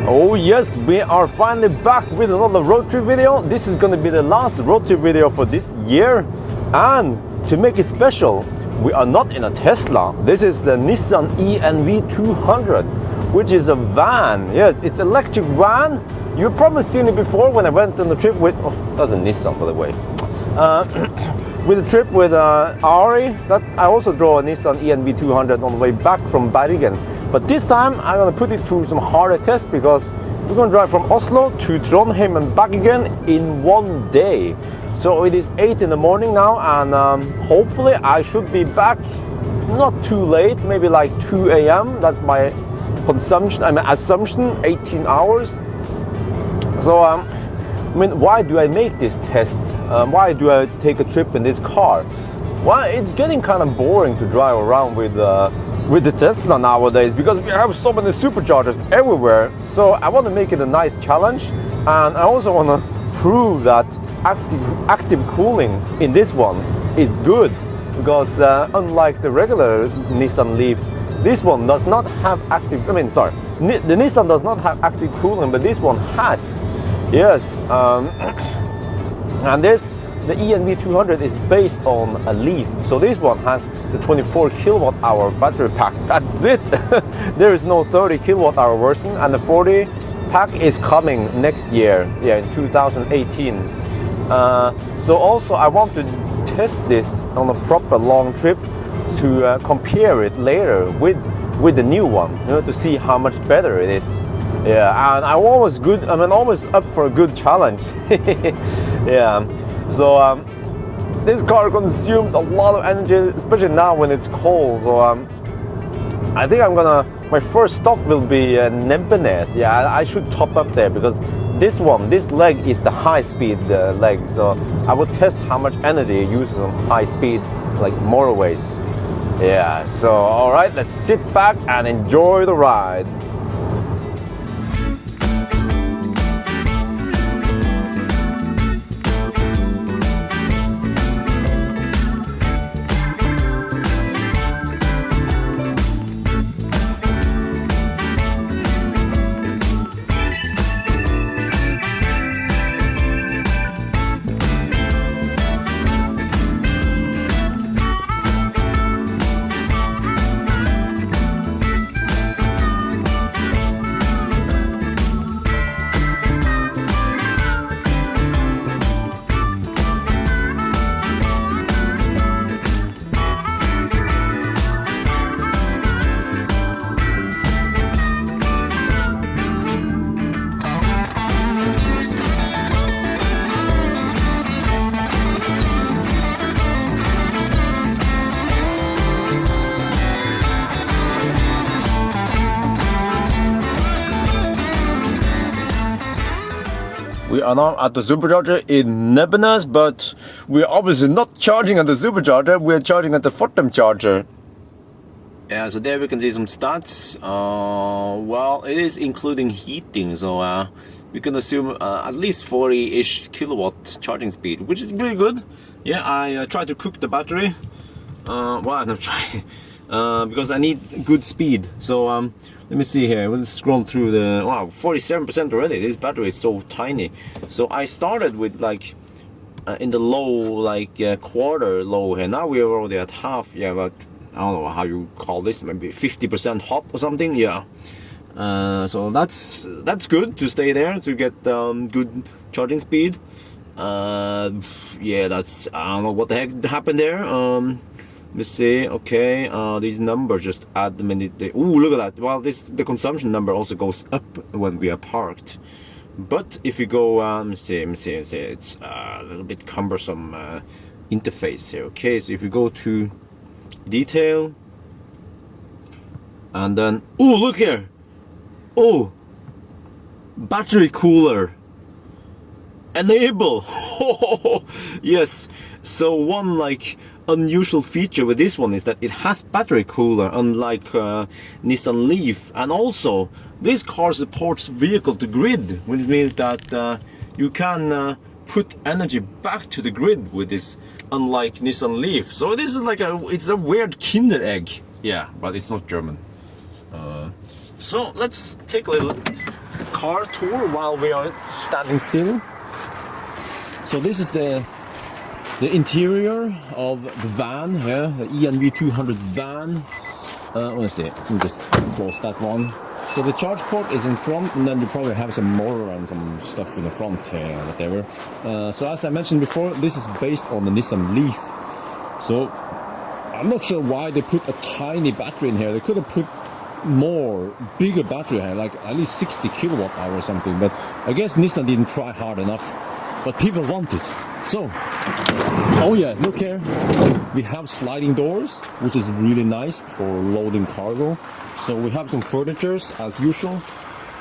Oh yes, we are finally back with another road trip video. This is going to be the last road trip video for this year. And to make it special, we are not in a Tesla. This is the Nissan e-NV200, which is a van. Yes, it's an electric van. You've probably seen it before when I went on the trip with, oh, that's a Nissan by the way. With the trip with Ari, that I also drove a Nissan e-NV200 on the way back from Bergen. But this time I'm going to put it through some harder tests because we're going to drive from Oslo to Trondheim and back again in one day. So it is 8 in the morning now, and hopefully I should be back not too late, maybe like 2 a.m. That's my assumption, 18 hours. So I mean, why do I make this test? Why do I take a trip in this car? Well, it's getting kind of boring to drive around with the Tesla nowadays because we have so many superchargers everywhere. So I want to make it a nice challenge, and I also want to prove that active cooling in this one is good, because unlike the regular Nissan Leaf, this one does not have active, the Nissan does not have active cooling, but this one has. Yes, and the e-NV200 is based on a Leaf, so this one has the 24 kilowatt hour battery pack. That's it. There is no 30 kilowatt hour version, and the 40 pack is coming next year, yeah, in 2018. So also I want to test this on a proper long trip to compare it later with the new one, you know, to see how much better it is. Yeah, and I'm always up for a good challenge. Yeah. So this car consumes a lot of energy, especially now when it's cold. So I think my first stop will be Nebbenes. Yeah, I should top up there because this leg is the high-speed leg. So I will test how much energy it uses on high-speed, like motorways. Yeah. So all right, let's sit back and enjoy the ride. We are now at the supercharger in Nebbenes, but we're obviously not charging at the supercharger, we're charging at the Fortum charger. Yeah, so there we can see some stats. Well, it is including heating, so we can assume at least 40-ish kilowatt charging speed, which is pretty good. Yeah, I tried to cook the battery. Well, I'm not trying, because I need good speed. So let me see here, we'll scroll through the, wow, 47% already. This battery is so tiny. So I started with like in the low, like quarter low here. Now we're already at half, yeah, but I don't know how you call this, maybe 50% hot or something, yeah. So that's good to stay there, to get good charging speed. Yeah, that's, I don't know what the heck happened there. Let's see, okay, these numbers just add the minute. Oh, look at that. Well, the consumption number also goes up when we are parked. But if you go, let me see, it's a little bit cumbersome interface here. Okay, so if you go to detail, and then, oh, look here. Oh, battery cooler. Enable. Yes, so one like unusual feature with this one is that it has battery cooler, unlike Nissan Leaf, and also this car supports vehicle to grid, which means that you can put energy back to the grid with this, unlike Nissan Leaf. So this is like it's a weird Kinder egg. Yeah, but it's not German. So let's take a little car tour while we are standing still. So this is the interior of the van here, the e-NV200 van. Let's see, let me just close that one. So the charge port is in front, and then you probably have some motor and some stuff in the front here, whatever. So as I mentioned before, this is based on the Nissan Leaf. So I'm not sure why they put a tiny battery in here. They could have put bigger battery here, like at least 60 kilowatt hour or something. But I guess Nissan didn't try hard enough. But people want it. So, oh yeah, look here. We have sliding doors, which is really nice for loading cargo. So we have some furniture as usual,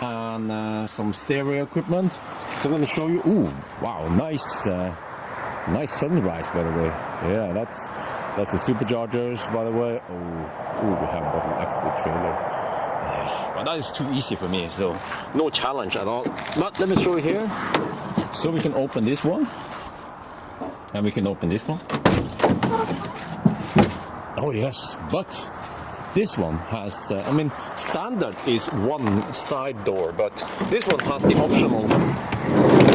and some stereo equipment. So I'm going to show you. Ooh, wow, nice sunrise, by the way. Yeah, that's the superchargers, by the way. Oh, we have both an XP trailer. Yeah, but that is too easy for me, so no challenge at all. But let me show you here. So we can open this one, and we can open this one. Oh yes, but this one has, I mean, standard is one side door, but this one has the optional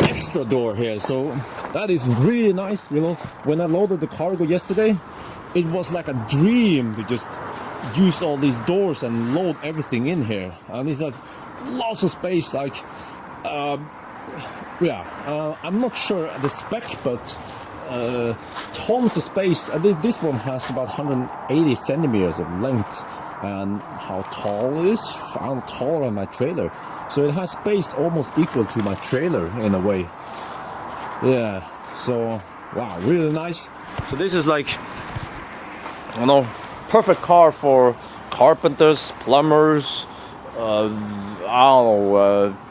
extra door here. So that is really nice. You know, when I loaded the cargo yesterday, it was like a dream to just use all these doors and load everything in here. And it has lots of space, like, I'm not sure the spec, but tons of space. This one has about 180 centimeters of length, and how tall it is? I'm taller than my trailer, so it has space almost equal to my trailer in a way. Yeah, so wow, really nice. So this is like, you know, perfect car for carpenters, plumbers,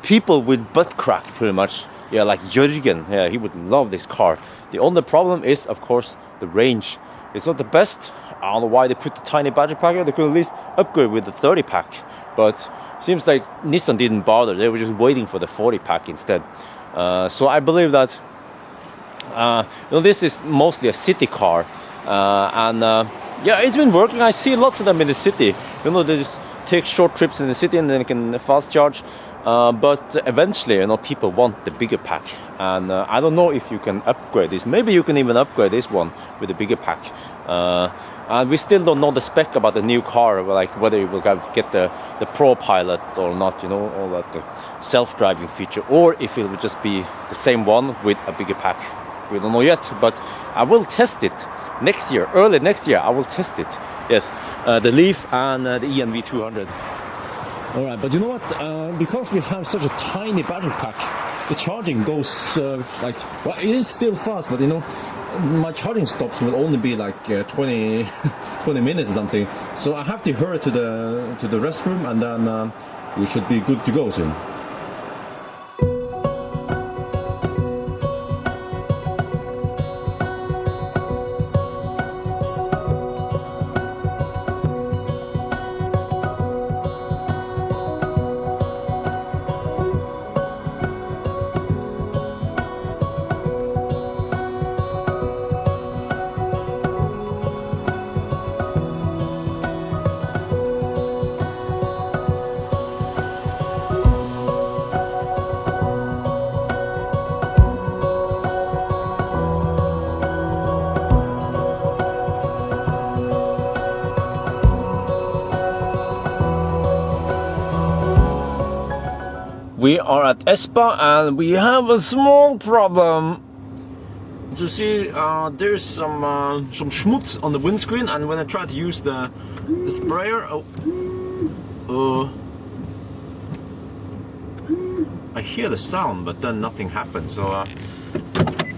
people with butt crack, pretty much. Yeah, like Jürgen. Yeah, he would love this car. The only problem is, of course, the range. It's not the best. I don't know why they put the tiny battery pack here. They could at least upgrade with the 30 pack. But seems like Nissan didn't bother. They were just waiting for the 40 pack instead. So I believe that this is mostly a city car. Yeah, it's been working. I see lots of them in the city. You know, they just take short trips in the city and then they can fast charge. But eventually, people want the bigger pack, and I don't know if you can upgrade this. Maybe you can even upgrade this one with a bigger pack. And we still don't know the spec about the new car, like whether you will get the Pro Pilot or not, all that the self-driving feature, or if it will just be the same one with a bigger pack. We don't know yet, but I will test it next year, early next year. I will test it. Yes, the Leaf and the e-NV200. All right, but you know what? Because we have such a tiny battery pack, the charging goes well, it is still fast, but my charging stops will only be like 20 minutes or something. So I have to hurry to the restroom, and then we should be good to go soon. We are at Espa and we have a small problem. You see, there's some schmutz on the windscreen, and when I try to use the sprayer, I hear the sound, but then nothing happens. So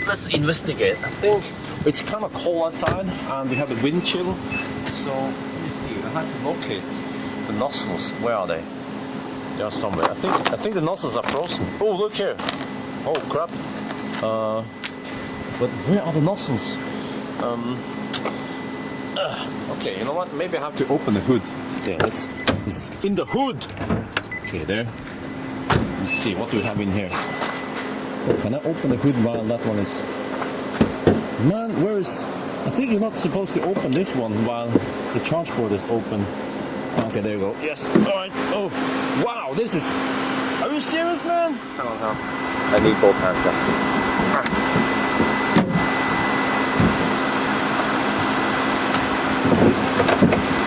let's investigate. I think it's kind of cold outside, and we have the wind chill. So let me see. I have to locate the nozzles. Where are they? They are somewhere. I think the nozzles are frozen. Oh, look here. Oh crap. But where are the nozzles? Okay, you know what? Maybe I have to open the hood. Yeah, it's in the hood. Okay, there. Let's see, what do we have in here? Oh, can I open the hood while that one is... Man, where is... I think you're not supposed to open this one while the charge port is open. Okay, there you go. Yes. All right. Oh, wow. This is... Are you you serious, man? I don't know. I need both hands now.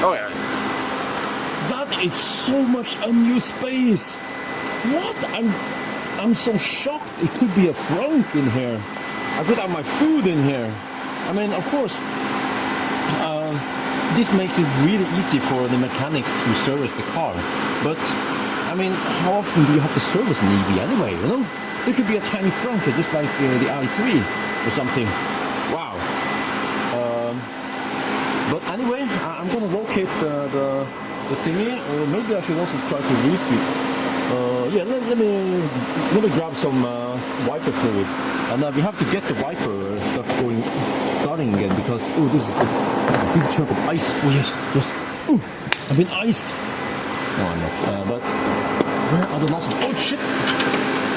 Oh yeah. That is so much unused space. What? I'm so shocked. It could be a frunk in here. I could have my food in here. I mean, of course, this makes it really easy for the mechanics to service the car. But I mean, how often do you have to service an EV anyway? You know, there could be a tiny frunk here, just like the i3 or something. Wow. But anyway, I'm gonna locate the thingy, or maybe I should also try to refit. Yeah, let me grab some wiper fluid, and we have to get the wiper stuff starting again, because this is a big chunk of ice. Oh yes. Ooh, I've been iced. No, I'm not. But where are the nozzles? Oh shit!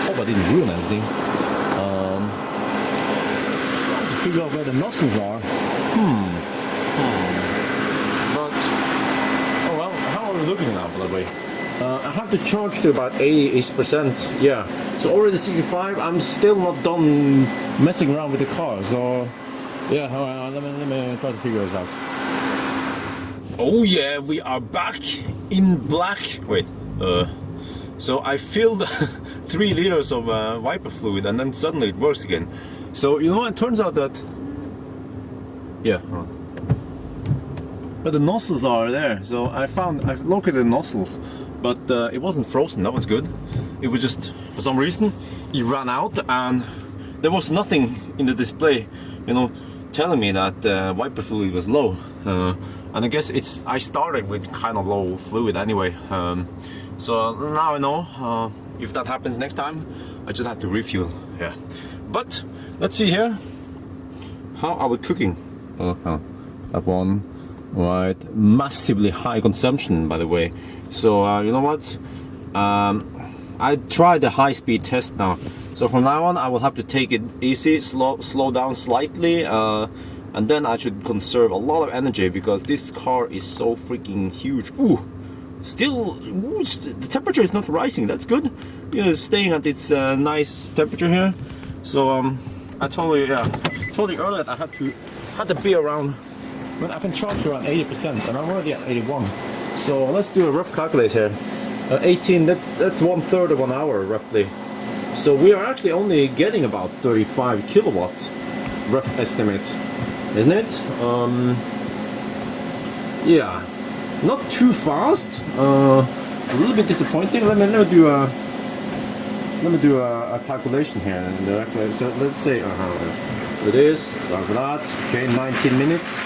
Hope I didn't ruin anything. Trying to figure out where the nozzles are. But oh well. How are we looking now, by the way? I have to charge to about 80-ish%. Yeah, so already 65. I'm still not done messing around with the car. So yeah, let me try to figure this out. Oh yeah, we are back in black. Wait, so I filled 3 liters of wiper fluid, and then suddenly it works again. So you know what? It turns out that but the nozzles are there. So I've located the nozzles. But it wasn't frozen, that was good. It was just, for some reason, it ran out, and there was nothing in the display, you know, telling me that wiper fluid was low. And I guess I started with kind of low fluid anyway. So now I know, if that happens next time, I just have to refuel. Yeah. But let's see here. How are we cooking? That one. Right, massively high consumption, by the way. So you know what? I tried the high-speed test now. So from now on, I will have to take it easy, slow down slightly, and then I should conserve a lot of energy, because this car is so freaking huge. Ooh, still, the temperature is not rising. That's good. You know, staying at its nice temperature here. So I told you earlier that I had to be around. But I can charge around 80%, and I'm already at 81. So let's do a rough calculate here. 18, that's 1/3 of an hour roughly. So we are actually only getting about 35 kilowatts, rough estimate, isn't it? Yeah, not too fast. A little bit disappointing. Let me do a calculation here. So let's say it is. Sorry for that. Okay, 19 minutes.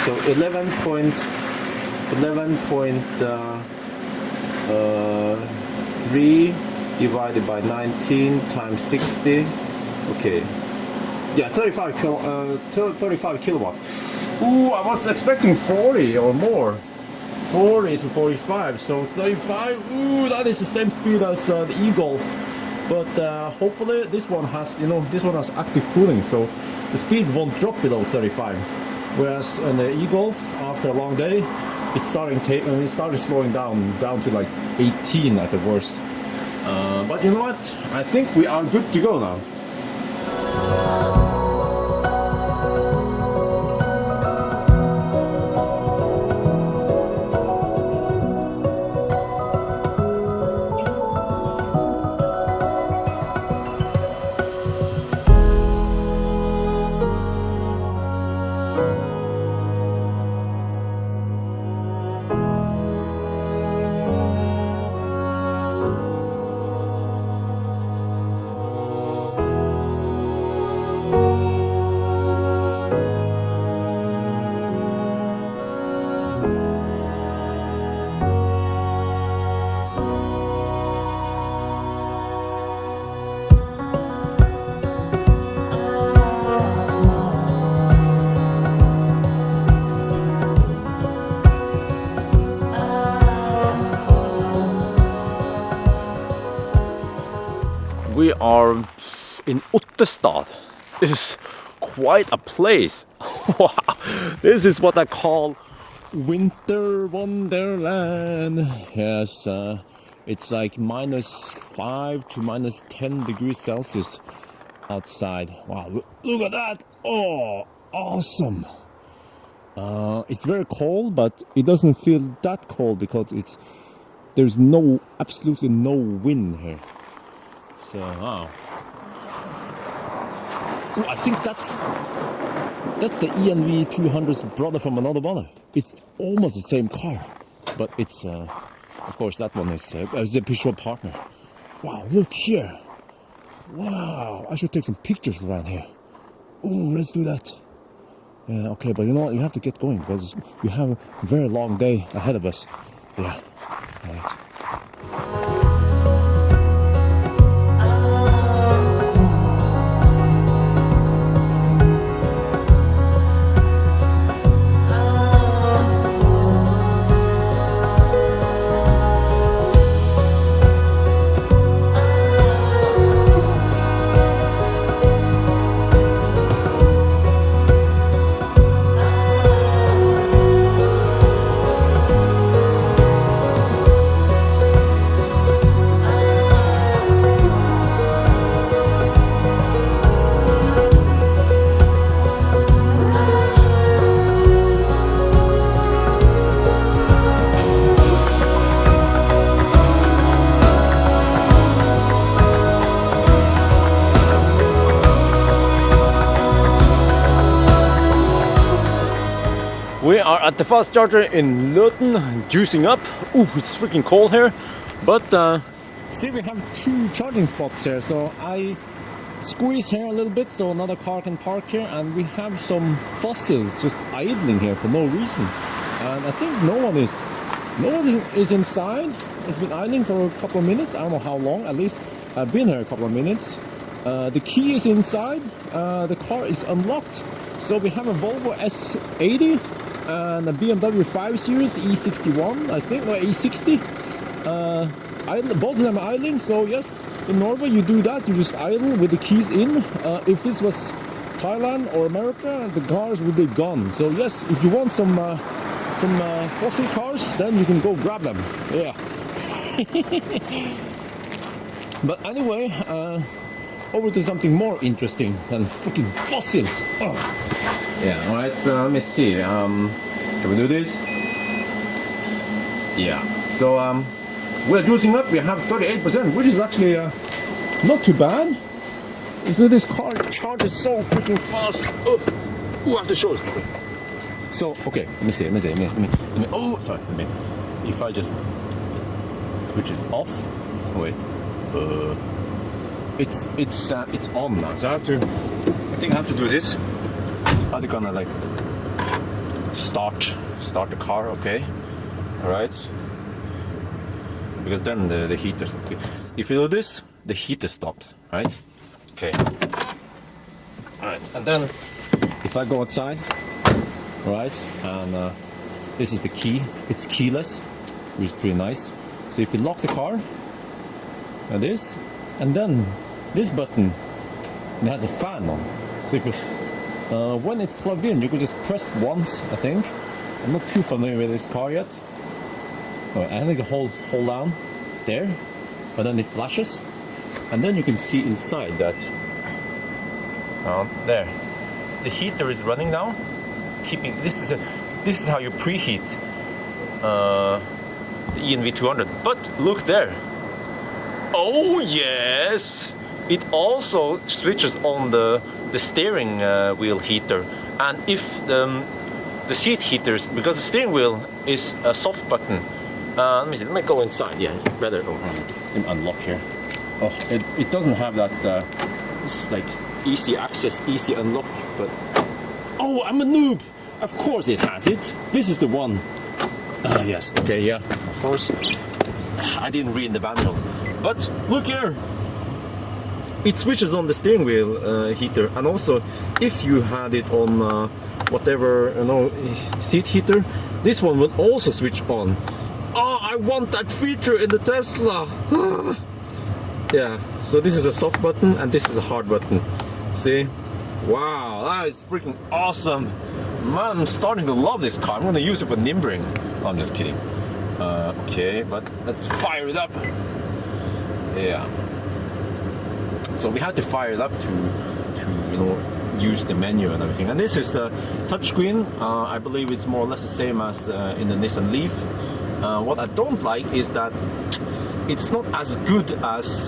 So 11.3 divided by 19 times 60. Okay. Yeah, 35 kilowatt. Ooh, I was expecting 40 or more. 40 to 45. So 35. Ooh, that is the same speed as the e-Golf. But hopefully this one has, active cooling, so the speed won't drop below 35. Whereas on the e-Golf, after a long day, it started slowing down to like 18 at the worst. But you know what? I think we are good to go now. We are in Hanestad. This is quite a place. Wow, this is what I call winter wonderland. Yes, It's like -5 to -10 degrees Celsius outside. Wow, look at that! Oh, awesome! It's very cold, but it doesn't feel that cold because there's absolutely no wind here. So wow. Ooh, I think that's the e-NV200's brother from another mother. It's almost the same car, but it's of course that one is a Peugeot partner. Wow, look here! Wow, I should take some pictures around here. Ooh, let's do that. Yeah, okay, but you know what? You have to get going because we have a very long day ahead of us. Yeah, all right. We are at the fast charger in Loten, juicing up. Ooh, it's freaking cold here. But see, we have 2 charging spots here, so I squeeze here a little bit so another car can park here, and we have some fossils just idling here for no reason. And I think no one is inside. It's been idling for a couple of minutes. I don't know how long. At least I've been here a couple of minutes. The key is inside. The car is unlocked. So we have a Volvo S80 and a BMW 5 Series E61, I think, or E60. Both of them are idling, so yes, in Norway you do that, you just idle with the keys in. If this was Thailand or America, the cars would be gone. So yes, if you want some fossil cars, then you can go grab them. Yeah. But anyway, over to something more interesting than freaking fossils. Oh. Yeah, alright, so let me see. Can we do this? Yeah. So we're juicing up. We have 38%, which is actually not too bad. So this car charges so freaking fast. Oh, I have to show it. So okay, let me see. Oh, sorry. If I just switch this off. Wait. It's on now. So I think I have to do this. I'm gonna like start the car, okay? All right. Because then the heater. If you do this, the heater stops, right? Okay. All right, and then if I go outside, all right, and this is the key. It's keyless, which is pretty nice. So if you lock the car, and this, and then this button, it has a fan on. So if you when it's plugged in, you can just press once, I think. I'm not too familiar with this car yet. Oh, I think you hold down there, but then it flashes, and then you can see inside that. There, the heater is running now. This is how you preheat the e-NV200. But look there. Oh yes, it also switches on the steering wheel heater, and if the seat heaters, because the steering wheel is a soft button. Let me see. Let me go inside. Yeah, it's better. Oh, let me unlock here. Oh, it doesn't have that. It's like easy access, easy unlock. But oh, I'm a noob. Of course it has it. This is the one. Yes. Okay. Yeah. Of course. I didn't read the manual. But look here. It switches on the steering wheel heater, and also if you had it on whatever seat heater, this one will also switch on. Oh, I want that feature in the Tesla. Yeah, so this is a soft button and this is a hard button. See? Wow, that is freaking awesome. Man, I'm starting to love this car. I'm gonna use it for nimbering. I'm just kidding. Okay, but let's fire it up. Yeah. So we have to fire it up to you know, use the menu and everything. And this is the touchscreen. I believe it's more or less the same as in the Nissan Leaf. What I don't like is that it's not as good as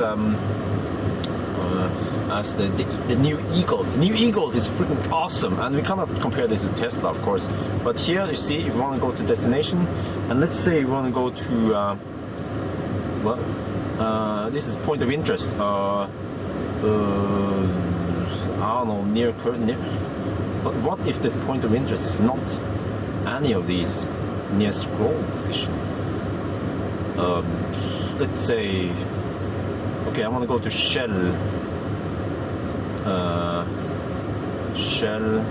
the new e-Golf. The new e-Golf is freaking awesome, and we cannot compare this to Tesla, of course. But here you see, if you want to go to destination, and let's say you want to go to this is point of interest. I don't know, near. But what if the point of interest is not any of these near scroll position? Let's say, okay, I want to go to Shell. Shell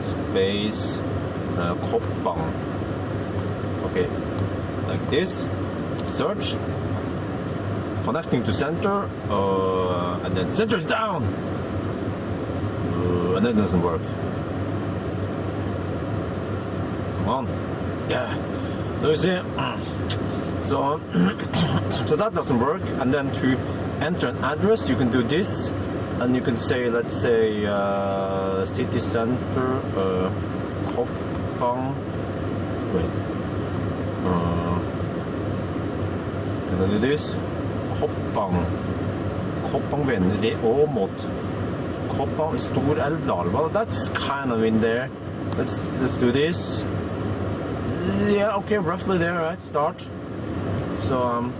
space Koppang. Okay, like this. Search. Connecting to center, and then center is down, and that doesn't work. Come on, yeah. So you see, so so that doesn't work. And then to enter an address, you can do this, and you can say, let's say, city center, Koppang. Wait, can I do this? Koppang vennlig og mot Koppang Stor Alvdal. Well, that's kind of in there. Let's do this. Yeah, okay, roughly there, right? Start. So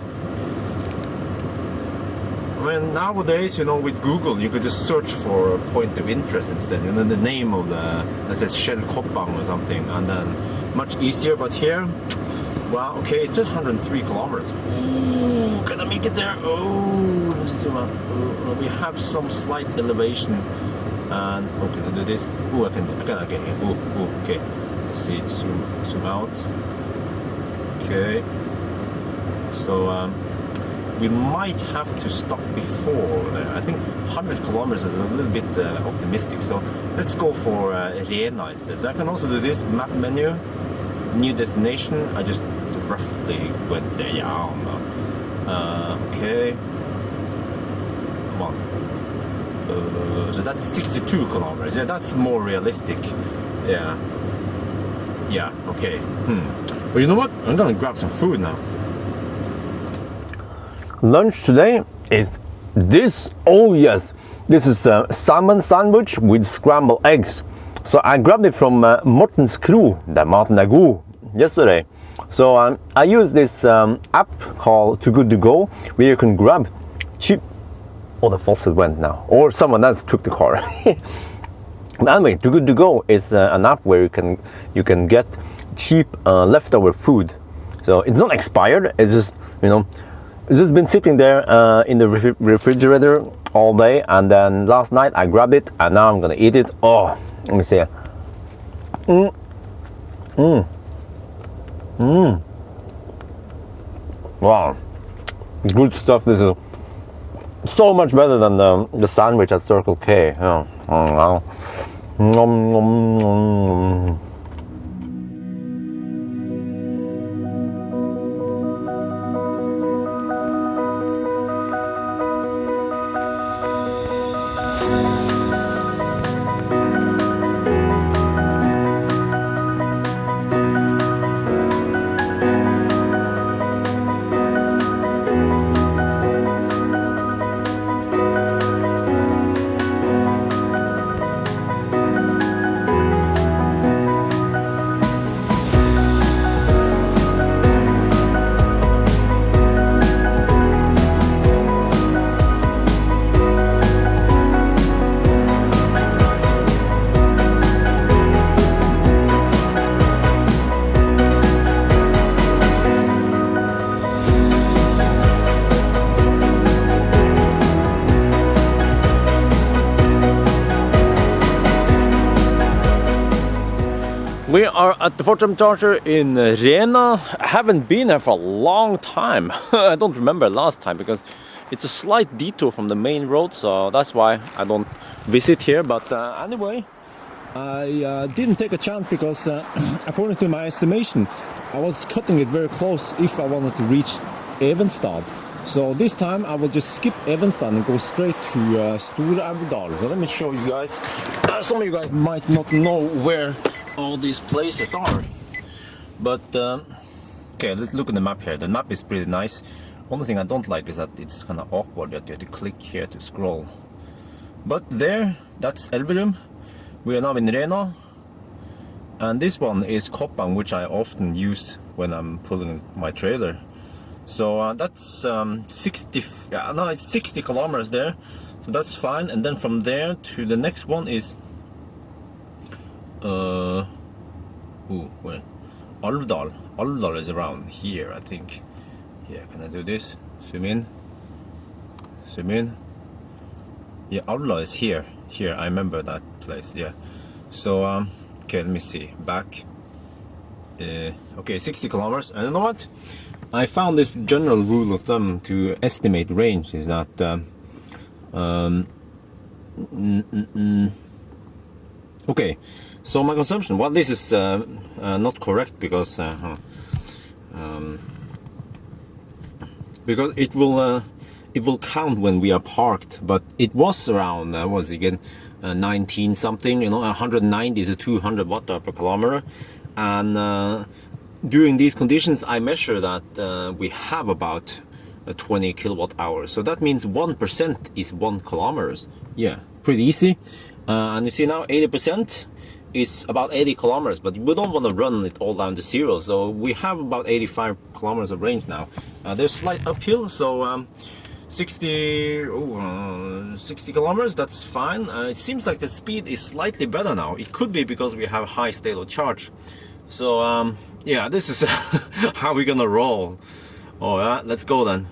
I mean, nowadays, you know, with Google, you could just search for a point of interest instead. You know, the name of the, let's say, Shell Koppang or something, and then much easier. But here, well, okay, it says 103 kilometers. Ooh, can I make it there? Oh, let's zoom out. We have some slight elevation. And, oh, can I do this? Oh, I can. Oh, okay. Let's see, zoom out. Okay. So, we might have to stop before there. I think 100 kilometers is a little bit optimistic. So, let's go for Rena instead. So, I can also do this map menu, new destination. I just roughly went there, yeah, okay, come on, so that's 62 kilometers, yeah, that's more realistic, yeah, okay, But you know what, I'm gonna grab some food now. Lunch today is this, oh yes, this is a salmon sandwich with scrambled eggs. So I grabbed it from Mortens Kro, der maten er god, yesterday. So I use this app called Too Good To Go, where you can grab cheap. Oh, the faucet went now, or someone else took the car. But anyway, Too Good To Go is an app where you can get cheap leftover food. So it's not expired. It's just, you know, it's just been sitting there in the refrigerator all day. And then last night I grabbed it, and now I'm gonna eat it. Oh, let me see. Wow, good stuff. This is so much better than the sandwich at Circle K. Yeah. Oh, wow. We are at the Fortune Charger in Rena. I haven't been here for a long time. I don't remember last time because it's a slight detour from the main road, so that's why I don't visit here. But anyway, I didn't take a chance because according to my estimation, I was cutting it very close if I wanted to reach Evenstad. So this time I will just skip Evenstad and go straight to Alvdal. So let me show you guys. Some of you guys might not know where all these places are. But okay, let's look at the map here. The map is pretty nice. Only thing I don't like is that it's kind of awkward that you have to click here to scroll. But there, that's Elverum. We are now in Rena. And this one is Koppang, which I often use when I'm pulling my trailer. So that's 60 kilometers there. So that's fine. And then from there to the next one is where? Alvdal. Alvdal is around here, I think. Yeah, can I do this? Zoom in. Zoom in. Yeah, Alvdal is here. Here, I remember that place. Yeah. So okay, let me see. Back. Okay, 60 kilometers. And you know what? I found this general rule of thumb to estimate range is that okay, so my consumption, well, this is not correct because it will count when we are parked, but it was around what was it again, 19 something, 190 to 200 watt per kilometer. And during these conditions I measure that we have about 20 kilowatt hours, so that means 1% is 1 kilometers. Yeah, pretty easy. And you see now 80% is about 80 kilometers, but we don't want to run it all down to zero, so we have about 85 kilometers of range now. There's slight uphill, so 60 kilometers, that's fine. It seems like the speed is slightly better now. It could be because we have high state of charge. So yeah, this is how we're gonna roll. All right, let's go then.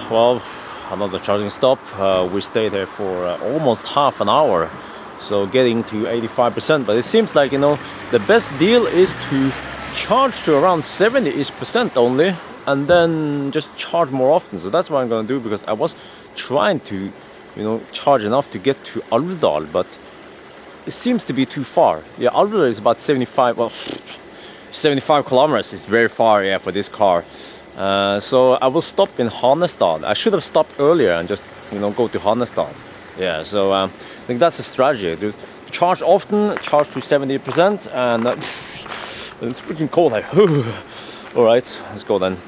Well, another charging stop. We stayed there for almost half an hour, so getting to 85%. But it seems like, the best deal is to charge to around 70% only, and then just charge more often. So that's what I'm gonna do, because I was trying to, charge enough to get to Alvdal, but it seems to be too far. Yeah, Alvdal is about 75. Well, 75 kilometers is very far, yeah, for this car. So I will stop in Hanestad. I should have stopped earlier and just, go to Hanestad. Yeah, so I think that's the strategy. To charge often, charge to 70%, and it's freaking cold. All right, let's go then.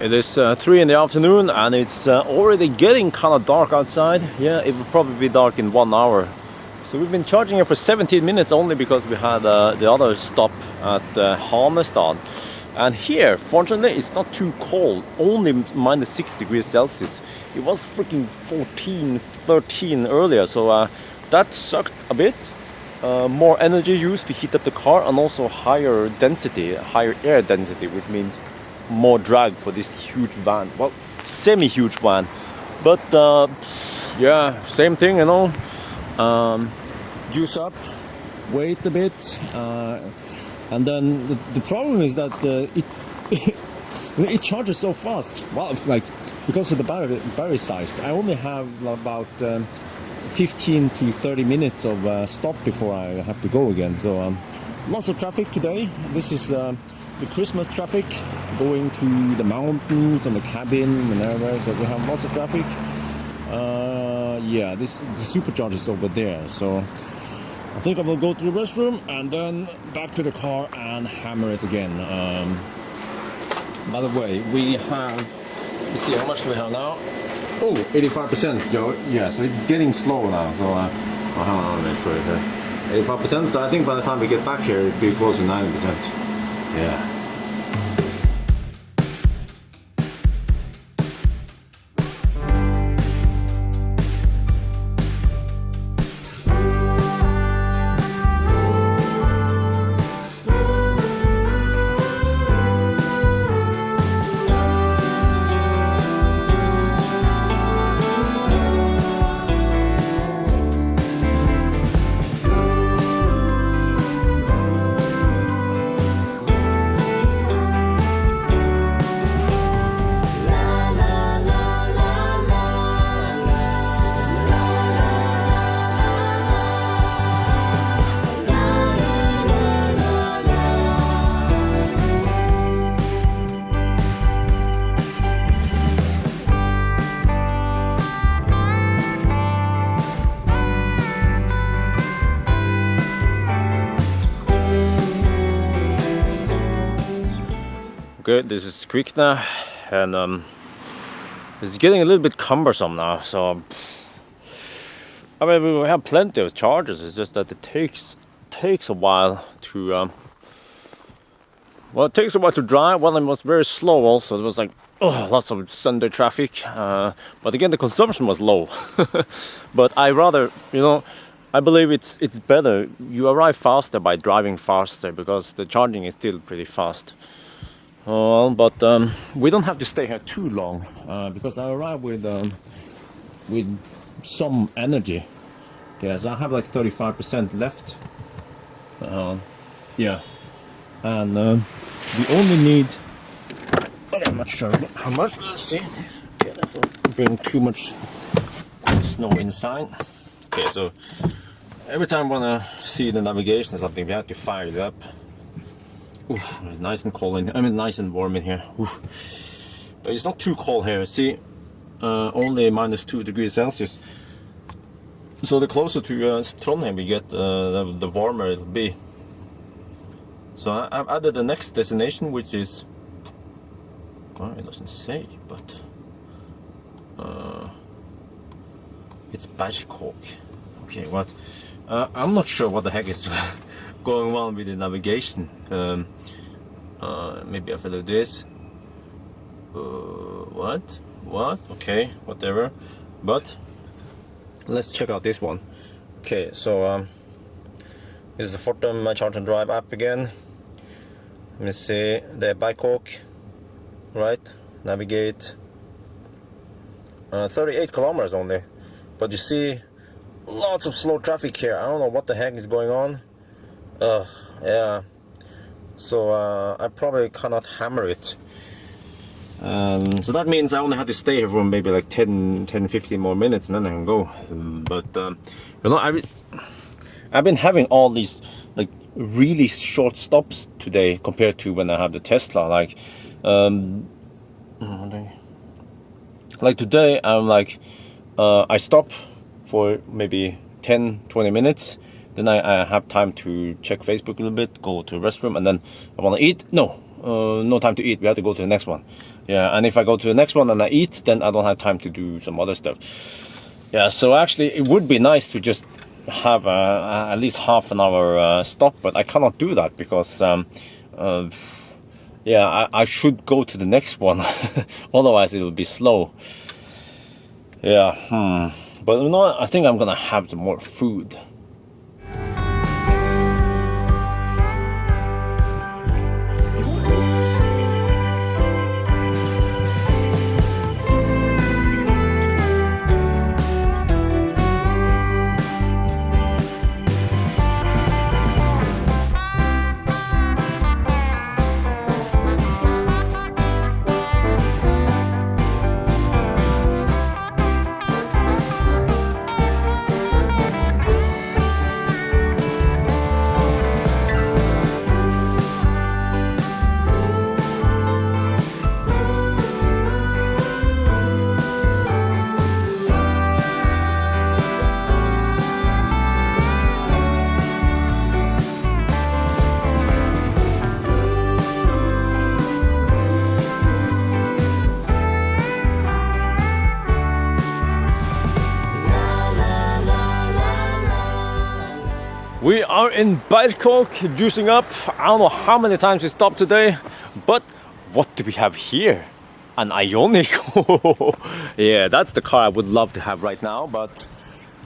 It is 3 in the afternoon and it's already getting kind of dark outside. Yeah, it will probably be dark in 1 hour. So we've been charging it for 17 minutes only because we had the other stop at Hanestad. And here, fortunately, it's not too cold, only minus 6 degrees Celsius. It was freaking 14, 13 earlier, so that sucked a bit. More energy used to heat up the car, and also higher density, higher air density, which means more drag for this huge van. Well, semi-huge van, but yeah, same thing, you know. Juice up, wait a bit, and then the problem is that it charges so fast. Well, like, because of the battery size, I only have about 15 to 30 minutes of stop before I have to go again. So lots of traffic today. This is the Christmas traffic going to the mountains and the cabin and everywhere. So we have lots of traffic. Yeah, the supercharger is over there. So I think I will go to the restroom and then back to the car and hammer it again. By the way, we have, let's see how much we have now. Oh, 85%, Joe. Yeah, so it's getting slow now. So let me show you here. 85%. So I think by the time we get back here, it'll be close to 90%. Yeah. Okay, this is Kvikne, and it's getting a little bit cumbersome now. So I mean, we have plenty of charges. It's just that it takes a while to well, it takes a while to drive. Well, it was very slow. Also, it was like lots of Sunday traffic. But again, the consumption was low. But I rather, you know, I believe it's better. You arrive faster by driving faster because the charging is still pretty fast. But we don't have to stay here too long because I arrived with some energy. Yes, I have like 35% left. Yeah, and we only need. I'm not sure how much. Let's see. Okay, let's not bring too much snow inside. Okay, so every time I wanna see the navigation or something, we have to fire it up. Oof, it's nice and cold in. I mean, nice and warm in here. Oof. But it's not too cold here. See, only minus 2 degrees Celsius. So the closer to Trondheim we get, the warmer it'll be. So I've added the next destination, which is. Well, it doesn't say, but it's Berkak. Okay, what? I'm not sure what the heck is going on with the navigation. Maybe I follow this. What? Okay, whatever. But let's check out this one. Okay, so this is the Fortum Charge and Drive app again. Let me see the Berkak. Right, navigate. 38 kilometers only, but you see lots of slow traffic here. I don't know what the heck is going on. Yeah, so I probably cannot hammer it. So that means I only have to stay here for maybe like 10-15 more minutes and then I can go. But you know, I've been having all these like really short stops today compared to when I have the Tesla. Like today I'm like I stop for maybe 10-20 minutes, then I have time to check Facebook a little bit, go to the restroom, and then I want to eat. No time to eat, we have to go to the next one. Yeah, and if I go to the next one and I eat, then I don't have time to do some other stuff. Yeah, so actually it would be nice to just have at least half an hour stop, but I cannot do that because yeah, I should go to the next one. Otherwise it will be slow. Yeah, but you know what? I think I'm gonna have some more food. We are in Berkak, juicing up. I don't know how many times we stopped today, but what do we have here? An Ioniq. Yeah, that's the car I would love to have right now, but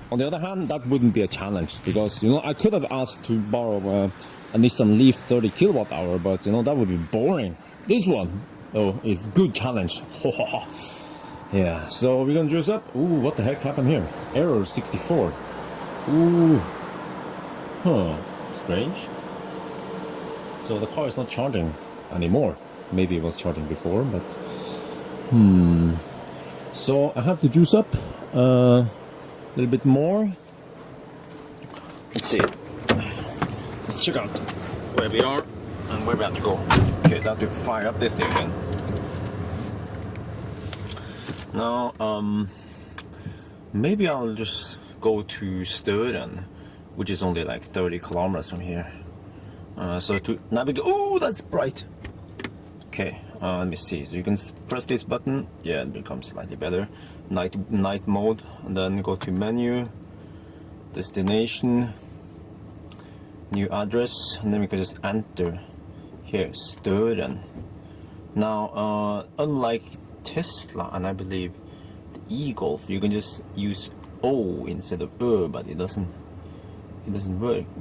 on the other hand, that wouldn't be a challenge because, you know, I could have asked to borrow a Nissan Leaf 30 kilowatt hour, but you know, that would be boring. This one, though, is good challenge. Yeah, so we're gonna juice up. Ooh, what the heck happened here? Error 64. Ooh. Huh, strange. So the car is not charging anymore. Maybe it was charging before, but so I have to juice up a little bit more. Let's see. Let's check out where we are and where we have to go. Okay, so I have to fire up this thing again. Now, maybe I'll just go to Støren, which is only like 30 kilometers from here. So to navigate, oh, that's bright. Okay, let me see. So you can press this button. Yeah, it becomes slightly better. Night mode, and then go to menu, destination, new address, and then we can just enter here, Støren. Now, unlike Tesla, and I believe the e-Golf, you can just use O instead of Ö, but it doesn't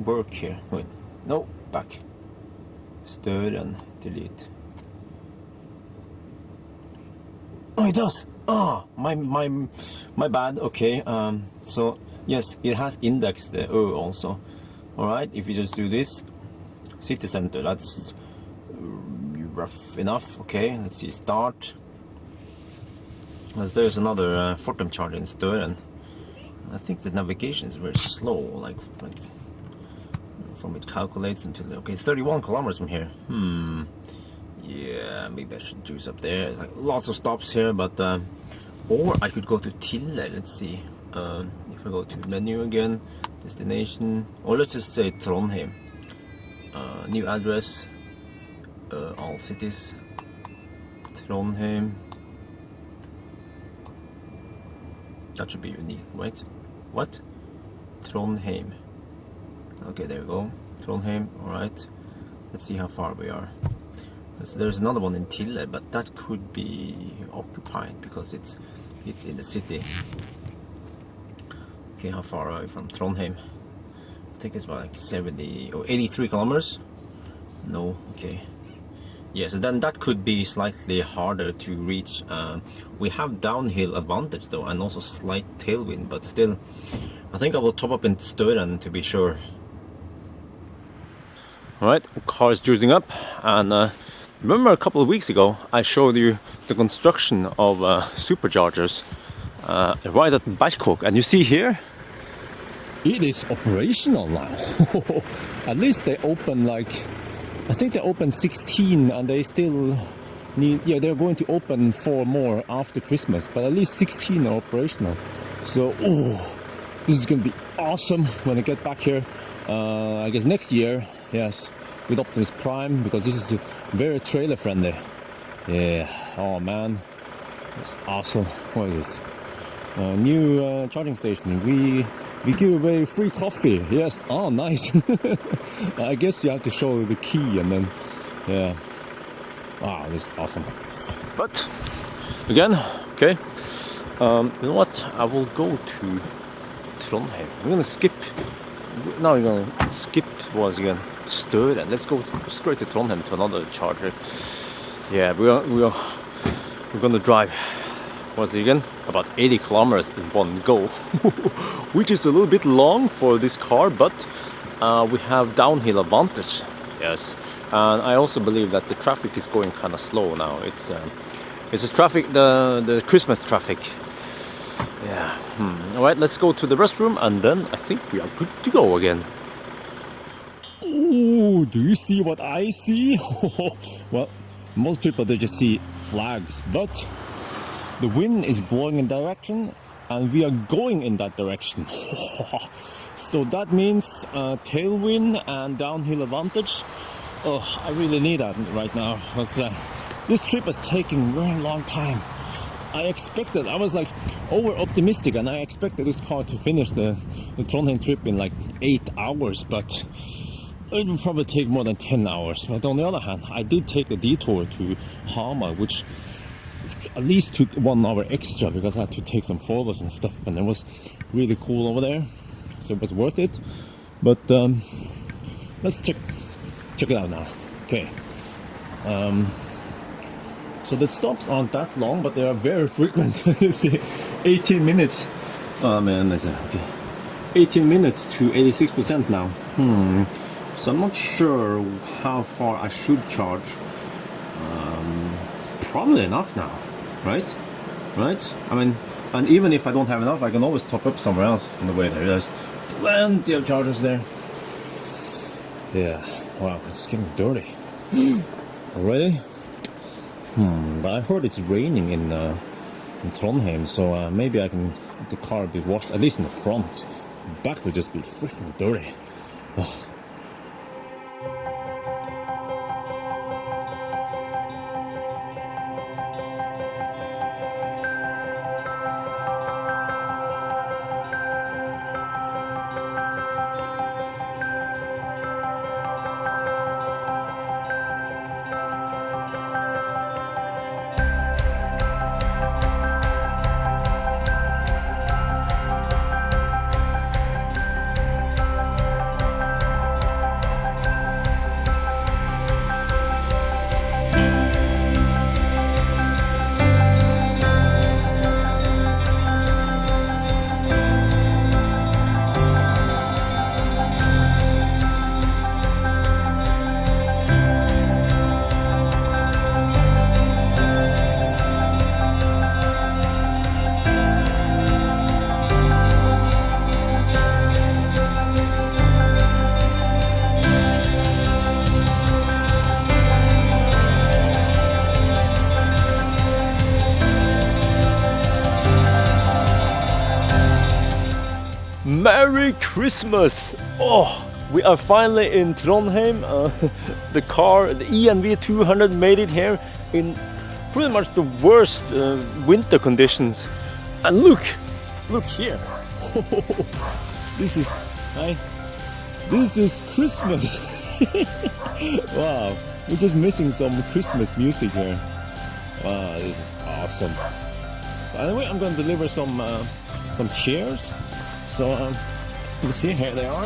work here. Wait, no, back. Støren, delete. Oh, it does. Ah, my bad. Okay. So yes, it has indexed the Ö also. All right. If you just do this, city center. That's rough enough. Okay. Let's see. Start. As there's another Fortum charger in Støren. I think the navigation is very slow, like from it calculates until, okay, 31 kilometers from here. Yeah, maybe I should juice up there. Like lots of stops here, but or I could go to Tille. Let's see. If I go to menu again, destination, or let's just say Trondheim. New address, all cities, Trondheim. That should be unique, right? What? Trondheim. Okay, there we go. Trondheim, alright. Let's see how far we are. So there's another one in Tille, but that could be occupied because it's in the city. Okay, how far are we from Trondheim? I think it's about like 70 or 83 kilometers. No, okay. Yeah, so then that could be slightly harder to reach. We have downhill advantage though, and also slight tailwind, but still, I think I will top up in Støren to be sure. Alright, the car is juicing up, and remember a couple of weeks ago I showed you the construction of superchargers right at Berkak, and you see here, it is operational now. At least they open like, I think they opened 16 and they still need, yeah, they're going to open 4 more after Christmas, but at least 16 are operational. So, oh, this is going to be awesome when I get back here. I guess next year, yes, with Optimus Prime, because this is very trailer friendly. Yeah, oh man, it's awesome. What is this? New charging station. We give away free coffee. Yes, oh nice. I guess you have to show the key and then, yeah. Wow, this is awesome. But again, okay. You know what? I will go to Trondheim. We're gonna skip. Now we're gonna skip once again. Støren. Let's go straight to Trondheim to another charger. Yeah, we're gonna drive once again about 80 kilometers in one go, which is a little bit long for this car, but we have downhill advantage. Yes, and I also believe that the traffic is going kind of slow now. It's the traffic, the Christmas traffic. Yeah. All right, let's go to the restroom, and then I think we are good to go again. Ooh, do you see what I see? Well, most people, they just see flags, but the wind is blowing in direction and we are going in that direction. So that means tailwind and downhill advantage. Oh, I really need that right now, because this trip is taking a very long time. I was like over optimistic, and I expected this car to finish the Trondheim trip in like 8 hours, but it would probably take more than 10 hours. But on the other hand, I did take a detour to Hamar, which at least took 1 hour extra because I had to take some photos and stuff, and it was really cool over there, so it was worth it. But let's check it out now. Okay. So the stops aren't that long, but they are very frequent. You see, 18 minutes. Oh man, okay. 18 minutes to 86% now. So I'm not sure how far I should charge. It's probably enough now, right? Right? I mean, and even if I don't have enough, I can always top up somewhere else on the way there. There's plenty of chargers there. Yeah. Wow, it's getting dirty. Already? But I heard it's raining in Trondheim, so maybe the car will be washed, at least in the front. The back will just be freaking dirty. Oh. Merry Christmas! Oh, we are finally in Trondheim. The car, the e-NV200, made it here in pretty much the worst winter conditions. And look here. This is Christmas. Wow, we're just missing some Christmas music here. Wow, this is awesome. Anyway, I'm going to deliver some chairs. So you see, here they are.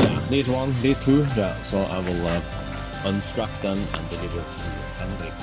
Yeah, these two. Yeah, so I will unstrap them and deliver to Henrik.